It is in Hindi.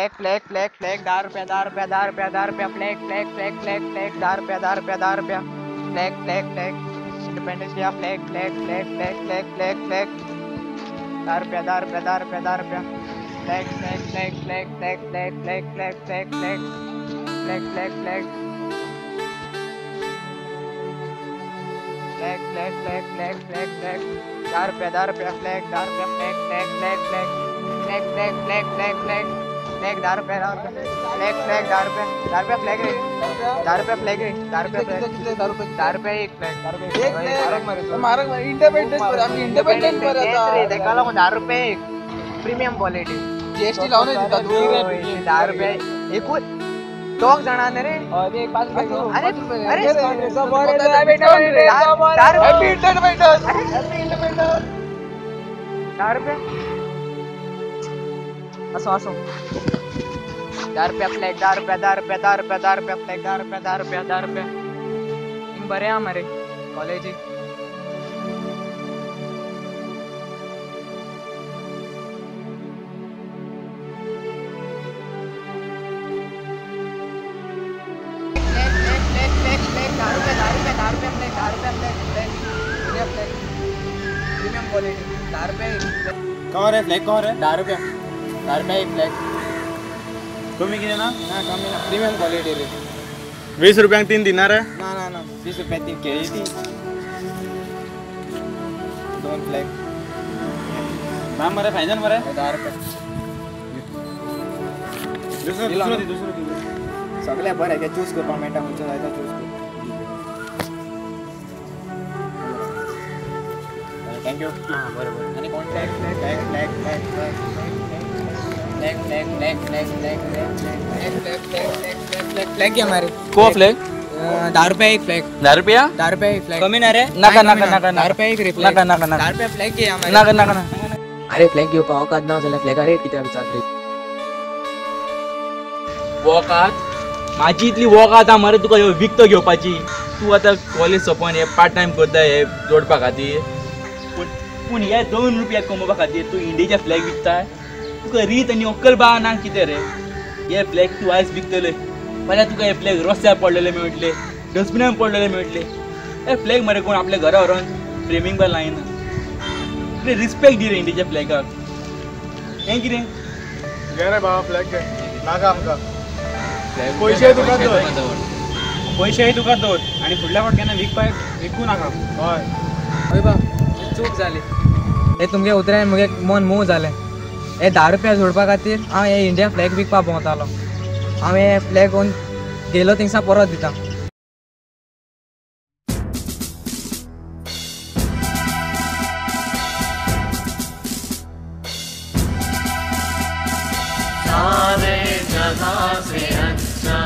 फ्लैग फ्लैग फ्लैग फ्लैग 10 रुपया 10 रुपया 10 रुपया 10 रुपया flag flag flag flag flag 10 रुपया 10 रुपया 10 रुपया flag flag flag independence day flag flag flag flag flag flag flag 10 रुपया 10 रुपया 10 रुपया 10 रुपया flag flag flag flag flag flag flag flag flag flag flag flag flag flag flag flag flag flag 10 रुपया फ्लैग 10 रुपया flag flag flag flag flag flag flag flag flag 10 रुपया फ्लैग फ्लैग 10 रुपया फ्लैग रे 10 रुपया फ्लैग रे 10 रुपया फ्लैग 10 रुपया एक फ्लैग मारक इंडिपेंडेंस पर आम्ही इंडिपेंडेंट पर आता रे देखाला 10 रुपये एक प्रीमियम क्वालिटी जीएसटी लावून देतात 10 रुपये एकूण दोघ जणांना रे अरे 5 रुपये अरे अरे हॅपी इंडिपेंडन्स 10 रुपये असो असो 10 रुपया फ्लॅग 10 रुपया 10 रुपया 10 रुपया 10 रुपया फ्लॅग 10 रुपया 10 रुपया 10 रुपया हिंग बरे हा मरे कॉलेज प्रीमियम क्वालिटी 10 रुपये कवर है फ्लैग कवर है 10 रुपया एक फ्लॅग तुम्ही किती ना हा कमी ना प्रीमियम क्वालिटी रे 20 रुपयांक 3 दिनार आहे ना 20 रुपये ती केळी ती 2 फ्लॅग मॅम बरं फायनल बरं 10 रुपये दुसरं सगळ्या बरं आहे चूज करपा मेळटा खंयचो जाय तो चूज कर थँक्यू हां बरोबर आणि कोण flag flag flag flag flag flag flag flag flag flag flag flag flag घे मारे को फ्लॅग 10 रुपये एक फ्लॅग 10 रुपया 10 रुपये एक फ्लॅग कमी ना रे नका 10 रुपये एक रे नका 10 रुपये फ्लॅग घे आम्हाला नका अरे फ्लॅग घेवपा वकात ना जाल्यार फ्लॅगा रेट कित्याक विचारले वॉकात माझी इतली वॉक आतां मरे तुका विकतो घेवपाची तूं आतां कॉलेज सोंपोवन हे पार्ट टायम करता हे जोडपा खातीर पूण हे 2 रुपया कमोवपा खातीर तूं इंडियेचे फ्लॅग विकताय तुका रीत आनी अक्कल बा ना कितें रे हे फ्लॅग तूं आयज विकतले फाल्यां तुका हे फ्लॅग रस्त्यार पडलेले मेळटले डस्टबिनान पडलेले मेळटले हे फ्लॅग मरे कोण आपल्या घरा व्हरोन फ्रेमींग बा लायना कितें रिस्पेक्ट दी रे इंडियेच्या फ्लॅगाक हें कितें घे रे बाबा फ्लॅग घे नाका आमकां पैसे तुका दवर आनी फुडल्या फावट केन्ना विकू नाका हय हय बा चूक जाली हे तुमगे उतरायन मुगे मन मोव जालें हे 10 रुपया जोडपा खातीर हांव हे इंडिया फ्लॅग विकपा भोंवतालो हांव हे फ्लॅग घेवन गेलो थिंगसा परत दिता सारे जहां से अच्छा